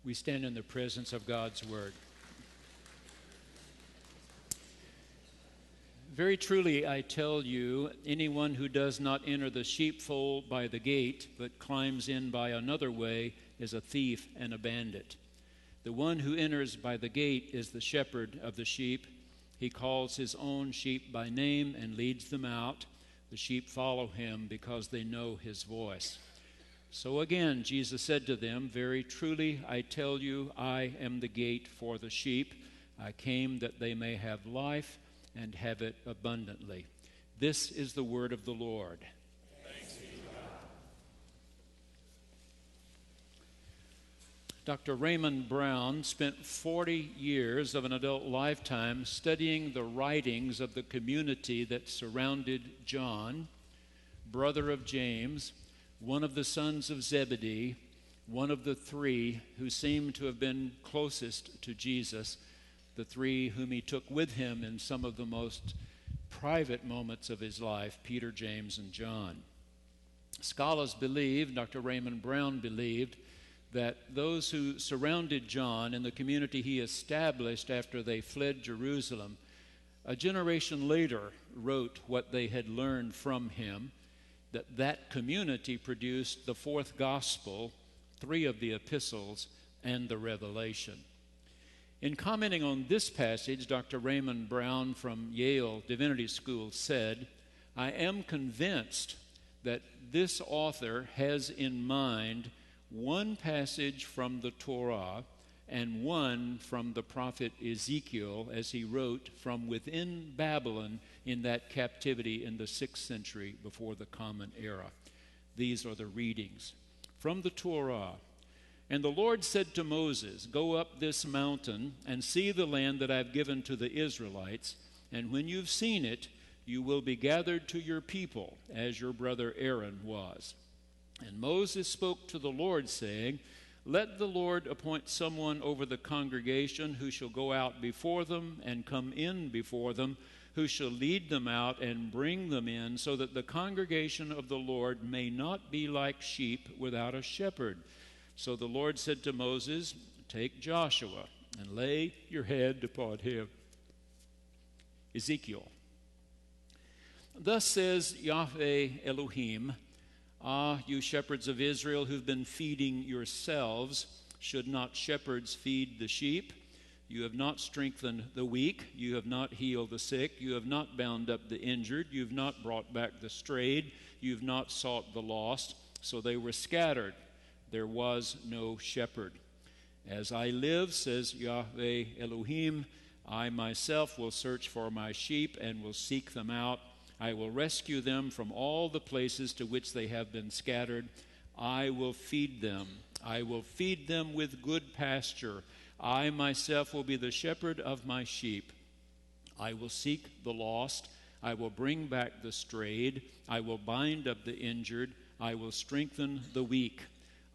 We stand in the presence of God's Word. Very truly I tell you, anyone who does not enter the sheepfold by the gate, but climbs in by another way, is a thief and a bandit. The one who enters by the gate is the shepherd of the sheep. He calls his own sheep by name and leads them out. The sheep follow him because they know his voice. So again, Jesus said to them, very truly I tell you, I am the gate for the sheep. I came that they may have life and have it abundantly. This is the word of the Lord. Thanks be to God. Dr. Raymond Brown spent 40 years of an adult lifetime studying the writings of the community that surrounded John, brother of James, one of the sons of Zebedee, one of the three who seemed to have been closest to Jesus, the three whom he took with him in some of the most private moments of his life, Peter, James, and John. Scholars believe, Dr. Raymond Brown believed, that those who surrounded John in the community he established after they fled Jerusalem, a generation later wrote what they had learned from him, that community produced the fourth gospel, 3 of the epistles, and the Revelation. In commenting on this passage, Dr. Raymond Brown from Yale Divinity School said, I am convinced that this author has in mind one passage from the Torah and one from the prophet Ezekiel as he wrote from within Babylon in that captivity in the 6th century before the Common Era. These are the readings. From the Torah, and the Lord said to Moses, go up this mountain and see the land that I've given to the Israelites, and when you've seen it, you will be gathered to your people, as your brother Aaron was. And Moses spoke to the Lord, saying, let the Lord appoint someone over the congregation who shall go out before them and come in before them, who shall lead them out and bring them in, so that the congregation of the Lord may not be like sheep without a shepherd. So the Lord said to Moses, take Joshua and lay your hand upon him. Ezekiel. Thus says Yahweh Elohim, ah, you shepherds of Israel who've been feeding yourselves, should not shepherds feed the sheep? You have not strengthened the weak, you have not healed the sick, you have not bound up the injured, you have not brought back the strayed, you have not sought the lost, so they were scattered. There was no shepherd. As I live, says Yahweh Elohim, I myself will search for my sheep and will seek them out. I will rescue them from all the places to which they have been scattered. I will feed them. I will feed them with good pasture. I myself will be the shepherd of my sheep. I will seek the lost. I will bring back the strayed. I will bind up the injured. I will strengthen the weak.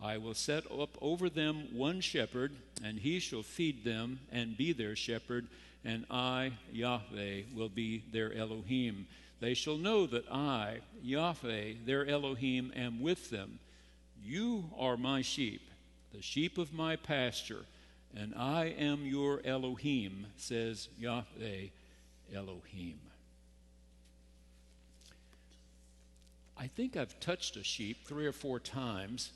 I will set up over them one shepherd, and he shall feed them and be their shepherd, and I, Yahweh, will be their Elohim. They shall know that I, Yahweh, their Elohim, am with them. You are my sheep, the sheep of my pasture, and I am your Elohim, says Yahweh Elohim. I think I've touched a sheep 3 or 4 times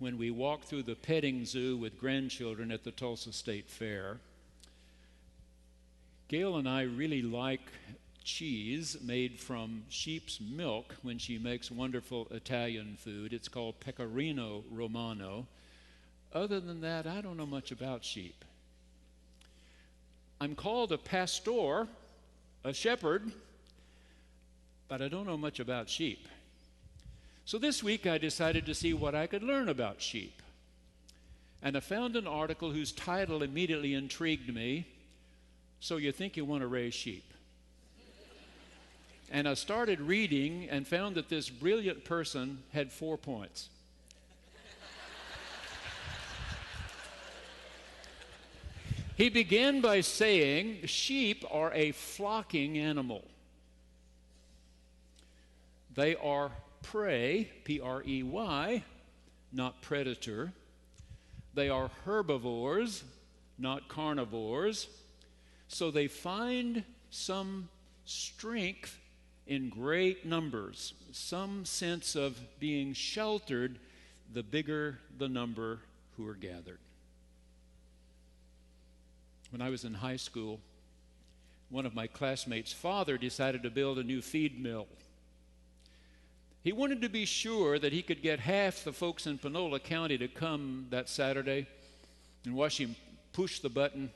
when we walked through the petting zoo with grandchildren at the Tulsa State Fair. Gail and I really like cheese made from sheep's milk when she makes wonderful Italian food. It's called pecorino romano. Other than that, I don't know much about sheep. I'm called a pastor, a shepherd, but I don't know much about sheep. So this week I decided to see what I could learn about sheep. And I found an article whose title immediately intrigued me, So You Think You Want to Raise Sheep? And I started reading and found that this brilliant person had 4 points. He began by saying, sheep are a flocking animal. They are prey, P-R-E-Y, not predator. They are herbivores, not carnivores. So they find some strength in great numbers, some sense of being sheltered the bigger the number who are gathered. When I was in high school, one of my classmates' father decided to build a new feed mill. He wanted to be sure that he could get half the folks in Panola County to come that Saturday and watch him push the button.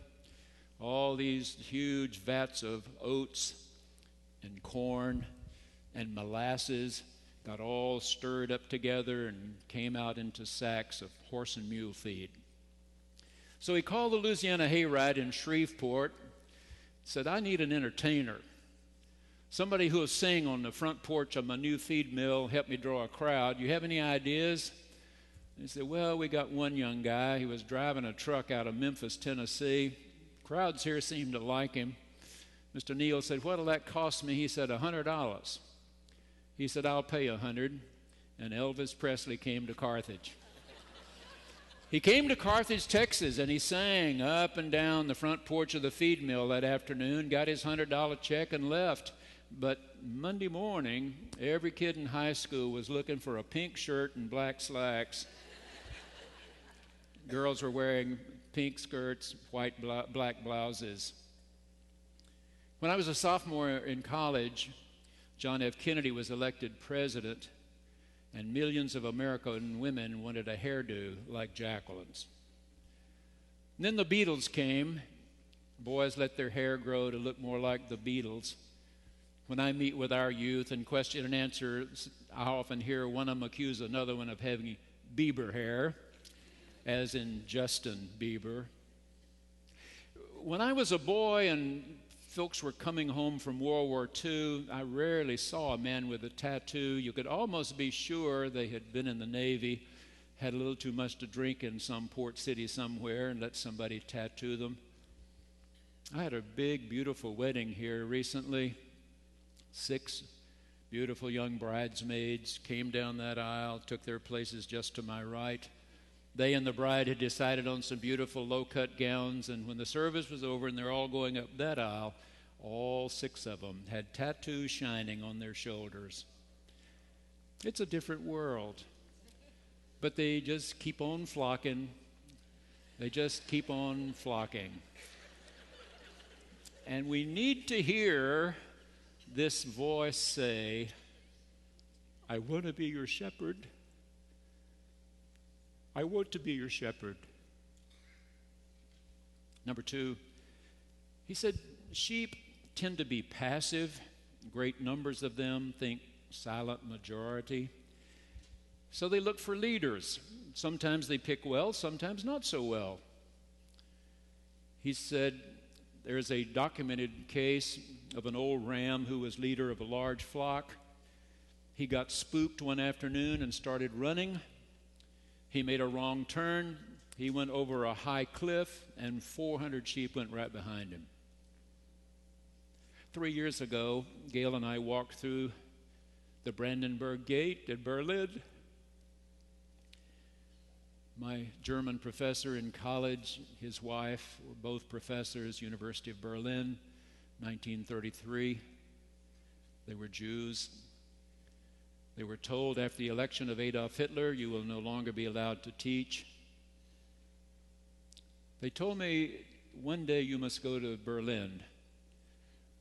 All these huge vats of oats and corn and molasses got all stirred up together and came out into sacks of horse and mule feed. So he called the Louisiana Hayride in Shreveport, said, I need an entertainer. Somebody who will sing on the front porch of my new feed mill, help me draw a crowd. You have any ideas? And he said, well, we got one young guy. He was driving a truck out of Memphis, Tennessee. Crowds here seemed to like him. Mr. Neal said, what'll that cost me? He said, $100. He said, I'll pay $100. And Elvis Presley came to Carthage. He came to Carthage, Texas, and he sang up and down the front porch of the feed mill that afternoon, got his $100 check and left. But Monday morning, every kid in high school was looking for a pink shirt and black slacks. Girls were wearing pink skirts, black blouses. When I was a sophomore in college, John F. Kennedy was elected president, and millions of American women wanted a hairdo like Jacqueline's. And then the Beatles came. Boys let their hair grow to look more like the Beatles. When I meet with our youth and question and answer, I often hear one of them accuse another one of having Bieber hair, as in Justin Bieber. When I was a boy and folks were coming home from World War II, I rarely saw a man with a tattoo. You could almost be sure they had been in the Navy, had a little too much to drink in some port city somewhere, and let somebody tattoo them. I had a big, beautiful wedding here recently. 6 beautiful young bridesmaids came down that aisle, took their places just to my right. They and the bride had decided on some beautiful low-cut gowns, and when the service was over and they're all going up that aisle, all 6 of them had tattoos shining on their shoulders. It's a different world, but they just keep on flocking. They just keep on flocking. And we need to hear this voice say, I want to be your shepherd. I want to be your shepherd. Number 2, he said, sheep tend to be passive. Great numbers of them think silent majority. So they look for leaders. Sometimes they pick well, sometimes not so well. He said, there's a documented case of an old ram who was leader of a large flock. He got spooked one afternoon and started running. He made a wrong turn. He went over a high cliff, and 400 sheep went right behind him. 3 years ago, Gail and I walked through the Brandenburg Gate at Berlin. My German professor in college, his wife, were both professors, University of Berlin, 1933. They were Jews. They were told after the election of Adolf Hitler, you will no longer be allowed to teach. They told me, one day you must go to Berlin.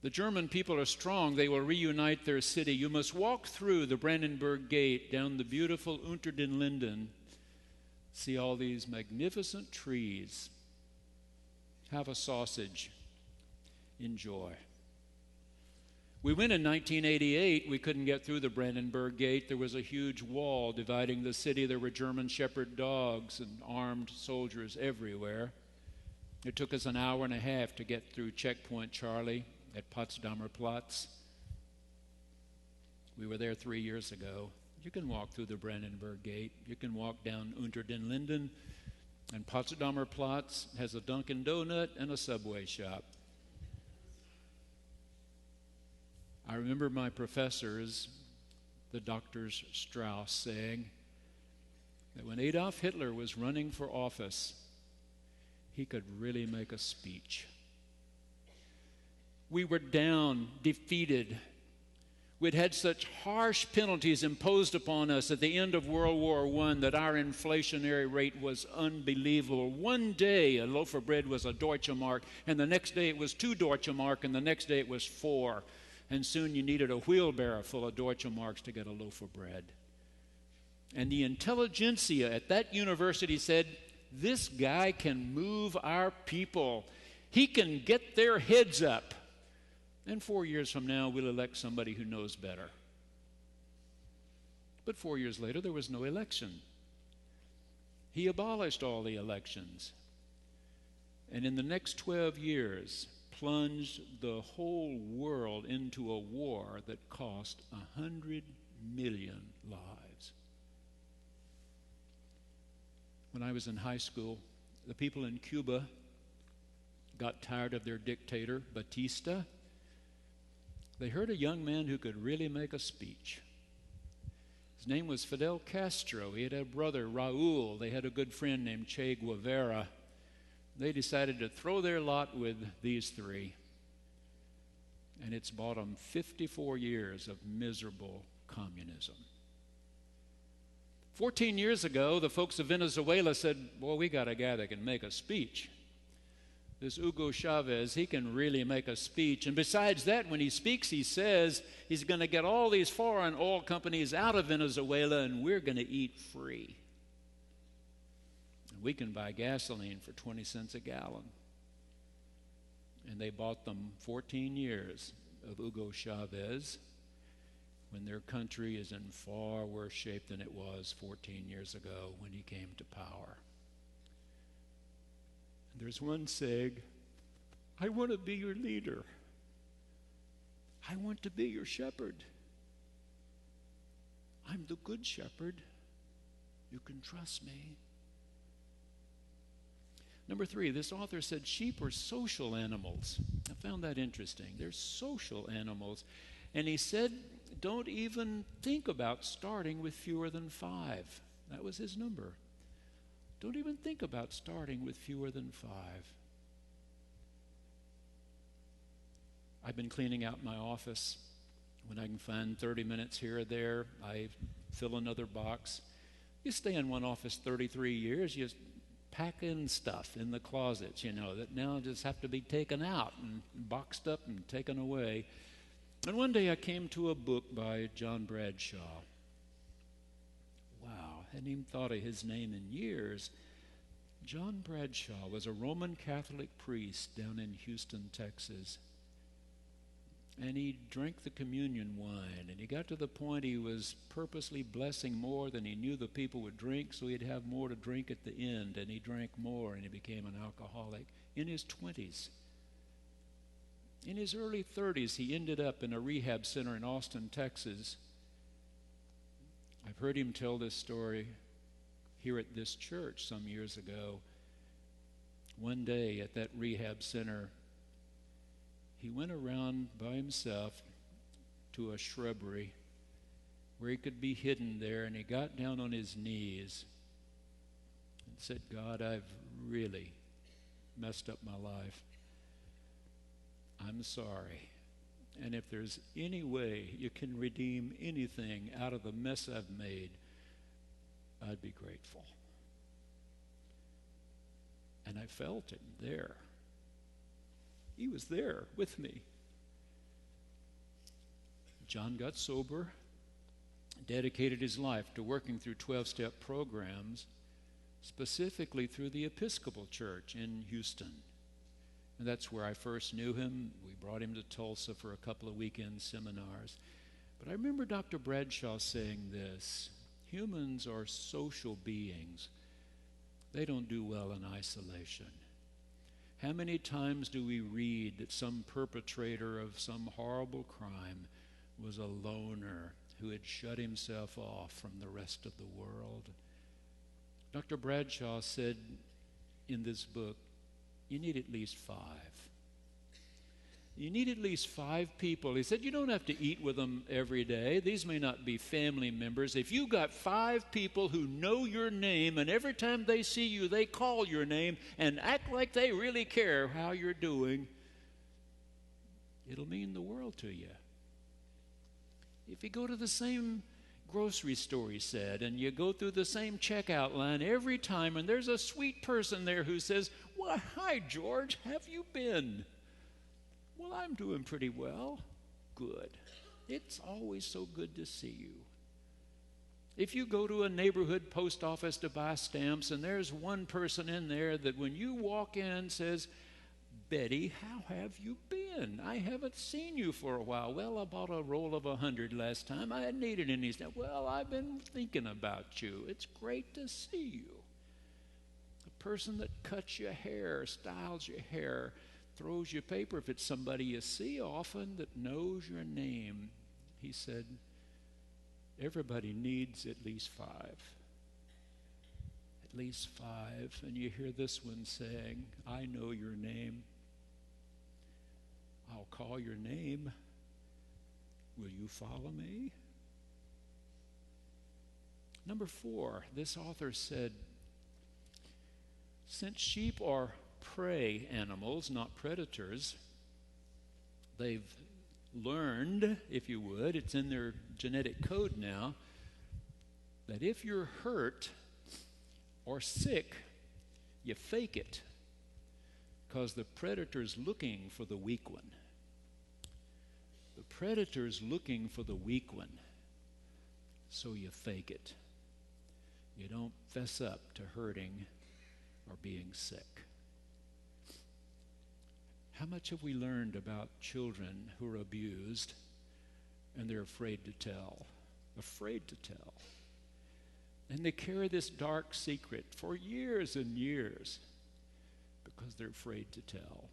The German people are strong. They will reunite their city. You must walk through the Brandenburg Gate, down the beautiful Unter den Linden, see all these magnificent trees, have a sausage, enjoy. We went in 1988. We couldn't get through the Brandenburg Gate. There was a huge wall dividing the city. There were German shepherd dogs and armed soldiers everywhere. It took us an hour and a half to get through Checkpoint Charlie at Potsdamer Platz. We were there 3 years ago. You can walk through the Brandenburg Gate. You can walk down Unter den Linden. And Potsdamer Platz has a Dunkin' Donut and a Subway shop. I remember my professors, the doctors Strauss, saying, that when Adolf Hitler was running for office, he could really make a speech. We were down, defeated. We'd had such harsh penalties imposed upon us at the end of World War I that our inflationary rate was unbelievable. One day a loaf of bread was a Deutsche Mark, and the next day it was 2 Deutsche Mark, and the next day it was 4. And soon you needed a wheelbarrow full of Deutsche Marks to get a loaf of bread. And the intelligentsia at that university said, this guy can move our people. He can get their heads up. And 4 years from now, we'll elect somebody who knows better. But 4 years later, there was no election. He abolished all the elections. And in the next 12 years, plunged the whole world into a war that cost 100 million lives. When I was in high school, the people in Cuba got tired of their dictator, Batista. They heard a young man who could really make a speech. His name was Fidel Castro. He had a brother, Raul. They had a good friend named Che Guevara. They decided to throw their lot with these three. And it's bought them 54 years of miserable communism. 14 years ago, the folks of Venezuela said, boy, we got a guy that can make a speech. This Hugo Chavez, he can really make a speech. And besides that, when he speaks, he says he's going to get all these foreign oil companies out of Venezuela and we're going to eat free. And we can buy gasoline for 20 cents a gallon. And they bought them 14 years of Hugo Chavez when their country is in far worse shape than it was 14 years ago when he came to power. There's one saying, I want to be your leader. I want to be your shepherd. I'm the good shepherd. You can trust me. Number 3, this author said sheep are social animals. I found that interesting. They're social animals. And he said, don't even think about starting with fewer than 5. That was his number. Don't even think about starting with fewer than 5. I've been cleaning out my office. When I can find 30 minutes here or there, I fill another box. You stay in one office 33 years, you pack in stuff in the closets, that now just have to be taken out and boxed up and taken away. And one day I came to a book by John Bradshaw. Wow, hadn't even thought of his name in years. John Bradshaw was a Roman Catholic priest down in Houston, Texas. And he drank the communion wine, and he got to the point he was purposely blessing more than he knew the people would drink, so he'd have more to drink at the end, and he drank more, and he became an alcoholic in his 20s. In his early 30s, he ended up in a rehab center in Austin, Texas. I've heard him tell this story here at this church some years ago. One day at that rehab center, he went around by himself to a shrubbery where he could be hidden there, and he got down on his knees and said, God, I've really messed up my life. I'm sorry. And if there's any way you can redeem anything out of the mess I've made, I'd be grateful. And I felt him there. He was there with me. John got sober, dedicated his life to working through 12-step programs, specifically through the Episcopal Church in Houston. And that's where I first knew him. We brought him to Tulsa for a couple of weekend seminars. But I remember Dr. Bradshaw saying this: humans are social beings. They don't do well in isolation. How many times do we read that some perpetrator of some horrible crime was a loner who had shut himself off from the rest of the world? Dr. Bradshaw said in this book, you need at least 5. You need at least 5 people. He said, you don't have to eat with them every day. These may not be family members. If you got 5 people who know your name, and every time they see you, they call your name and act like they really care how you're doing, it'll mean the world to you. If you go to the same grocery store, he said, and you go through the same checkout line every time, and there's a sweet person there who says, well, hi, George, how have you been? Well, I'm doing pretty well. Good. It's always so good to see you. If you go to a neighborhood post office to buy stamps, and there's one person in there that when you walk in says, Betty, how have you been? I haven't seen you for a while. Well, I bought a roll of 100 last time. I hadn't needed any stamps. Well, I've been thinking about you. It's great to see you. The person that cuts your hair, styles your hair, throws you paper, if it's somebody you see often that knows your name. He said, everybody needs at least 5. At least 5. And you hear this one saying, I know your name. I'll call your name. Will you follow me? Number 4, this author said, since sheep are prey animals, not predators, they've learned, if you would, it's in their genetic code now, that if you're hurt or sick, you fake it, because the predator's looking for the weak one. The predator's looking for the weak one, so you fake it. You don't fess up to hurting or being sick. How much have we learned about children who are abused and they're afraid to tell? Afraid to tell. And they carry this dark secret for years and years because they're afraid to tell.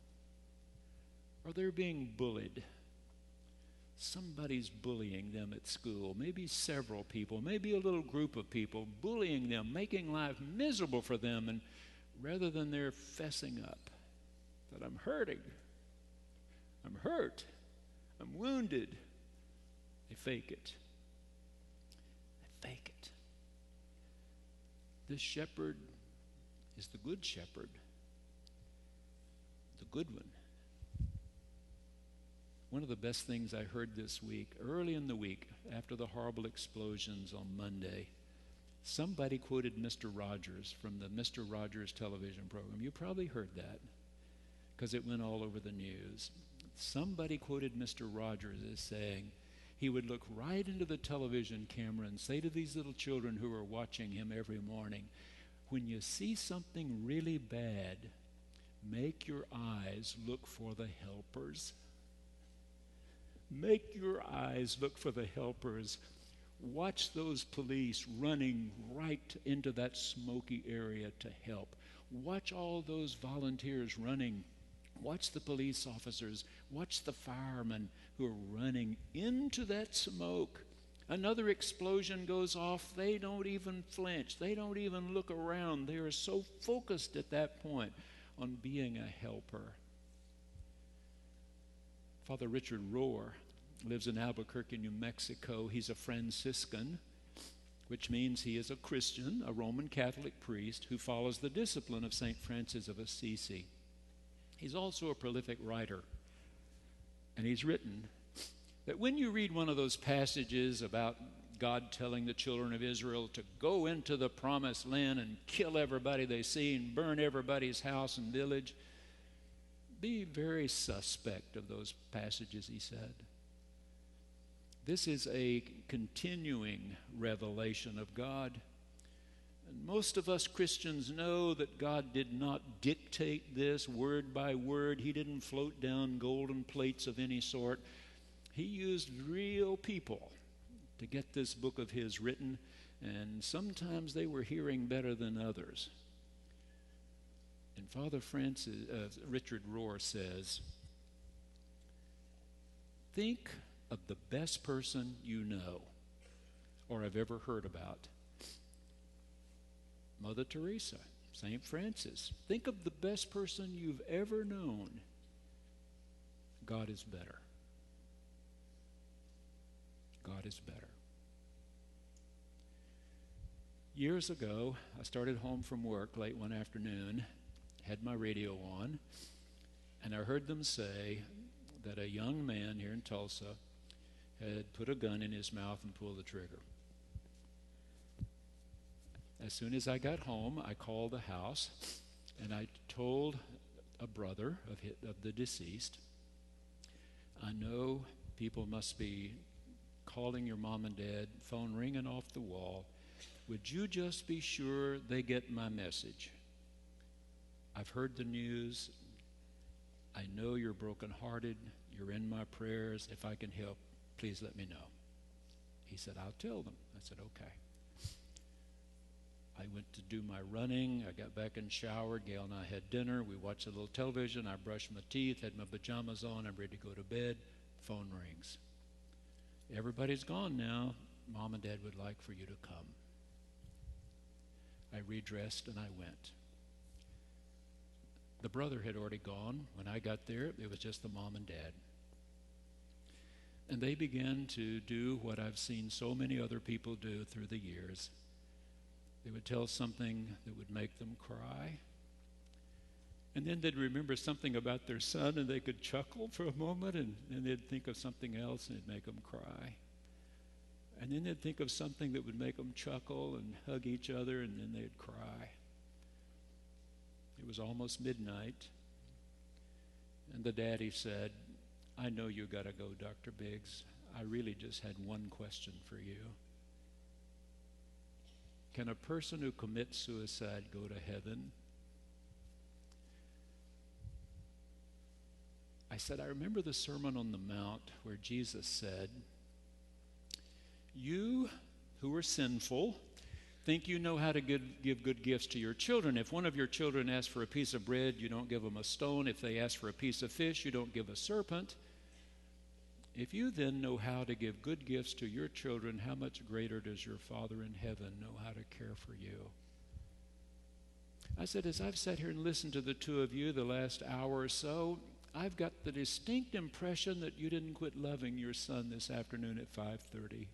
Or they're being bullied. Somebody's bullying them at school, maybe several people, maybe a little group of people bullying them, making life miserable for them, and rather than their fessing up that I'm hurting, I'm hurt, I'm wounded, they fake it. They fake it. This shepherd is the good shepherd, the good one. One of the best things I heard this week, early in the week, after the horrible explosions on Monday, somebody quoted Mr. Rogers from the Mr. Rogers television program. You probably heard that because it went all over the news. Somebody quoted Mr. Rogers as saying he would look right into the television camera and say to these little children who are watching him every morning, when you see something really bad, make your eyes look for the helpers. Make your eyes look for the helpers. Watch those police running right into that smoky area to help. Watch all those volunteers running. Watch the police officers. Watch the firemen who are running into that smoke. Another explosion goes off. They don't even flinch. They don't even look around. They are so focused at that point on being a helper. Father Richard Rohr lives in Albuquerque, New Mexico. He's a Franciscan, which means he is a Christian, a Roman Catholic priest who follows the discipline of St. Francis of Assisi. He's also a prolific writer, and he's written that when you read one of those passages about God telling the children of Israel to go into the promised land and kill everybody they see and burn everybody's house and village, be very suspect of those passages, he said. This is a continuing revelation of God. And most of us Christians know that God did not dictate this word by word. He didn't float down golden plates of any sort. He used real people to get this book of his written, and sometimes they were hearing better than others. And Father Richard Rohr says, think of the best person you know or have ever heard about. Mother Teresa, St. Francis. Think of the best person you've ever known. God is better. God is better. Years ago, I started home from work late one afternoon, had my radio on, and I heard them say that a young man here in Tulsa had put a gun in his mouth and pulled the trigger. As soon as I got home, I called the house, and I told a brother of the deceased, I know people must be calling your mom and dad, phone ringing off the wall. Would you just be sure they get my message? I've heard the news. I know you're brokenhearted. You're in my prayers. If I can help, please let me know. He said, I'll tell them. I said, okay. I went to do my running. I got back and showered. Gail and I had dinner. We watched a little television. I brushed my teeth, had my pajamas on. I'm ready to go to bed. Phone rings. Everybody's gone now. Mom and Dad would like for you to come. I redressed and I went. The brother had already gone. When I got there, it was just the mom and dad. And they began to do what I've seen so many other people do through the years. They would tell something that would make them cry. And then they'd remember something about their son, and they could chuckle for a moment, and then they'd think of something else, and it'd make them cry. And then they'd think of something that would make them chuckle and hug each other, and then they'd cry. It was almost midnight, and the daddy said, I know you got to go, Dr. Biggs. I really just had one question for you. Can a person who commits suicide go to heaven? I said, I remember the Sermon on the Mount where Jesus said, you who are sinful think you know how to give good gifts to your children. If one of your children asks for a piece of bread, you don't give them a stone. If they ask for a piece of fish, you don't give a serpent. If you then know how to give good gifts to your children, how much greater does your Father in heaven know how to care for you? I said, as I've sat here and listened to the two of you the last hour or so, I've got the distinct impression that you didn't quit loving your son this afternoon at 5:30.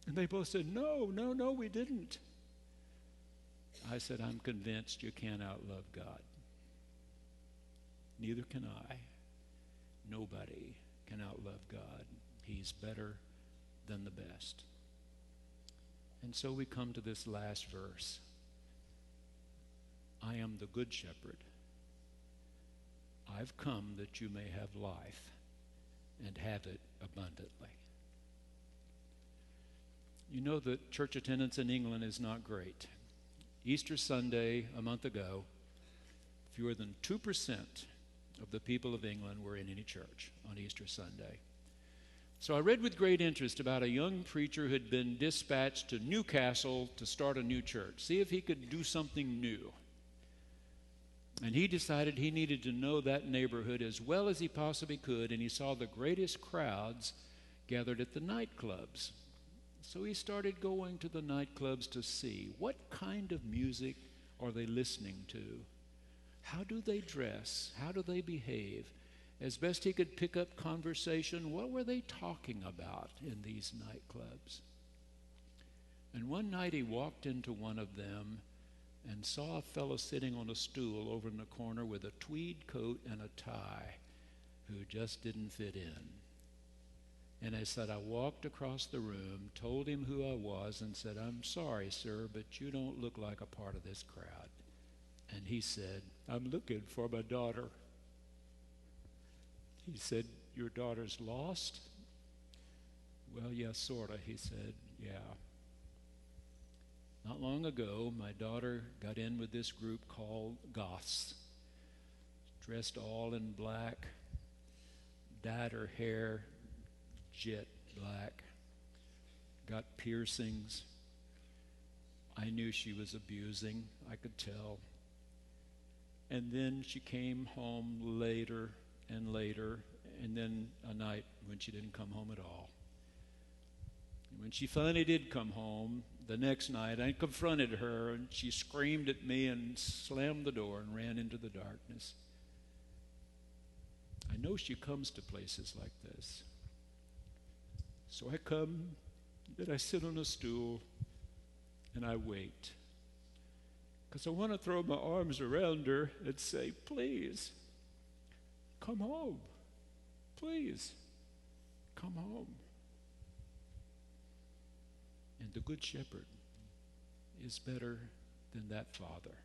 And they both said, no, we didn't. I said, I'm convinced you can't outlove God. Neither can I. Nobody can outlove God. He's better than the best. And so we come to this last verse. I am the good shepherd. I've come that you may have life and have it abundantly. You know that church attendance in England is not great. Easter Sunday, a month ago, fewer than 2% of the people of England were in any church on Easter Sunday. So I read with great interest about a young preacher who had been dispatched to Newcastle to start a new church, see if he could do something new. And he decided he needed to know that neighborhood as well as he possibly could, and he saw the greatest crowds gathered at the nightclubs. So he started going to the nightclubs to see what kind of music are they listening to? How do they dress? How do they behave? As best he could pick up conversation, what were they talking about in these nightclubs? And one night he walked into one of them and saw a fellow sitting on a stool over in the corner with a tweed coat and a tie who just didn't fit in. And I said, I walked across the room, told him who I was, and said, I'm sorry, sir, but you don't look like a part of this crowd. And he said, I'm looking for my daughter. He said, your daughter's lost? Well, yeah, sort of. He said, yeah. Not long ago, my daughter got in with this group called Goths, dressed all in black, dyed her hair jet black, got piercings. I knew she was abusing, I could tell. And then she came home later and later, and then a night when she didn't come home at all. And when she finally did come home, the next night I confronted her, and she screamed at me and slammed the door and ran into the darkness. I know she comes to places like this. So I come, and I sit on a stool, and I wait. Because I want to throw my arms around her and say, please, come home. Please, come home. And the Good Shepherd is better than that father.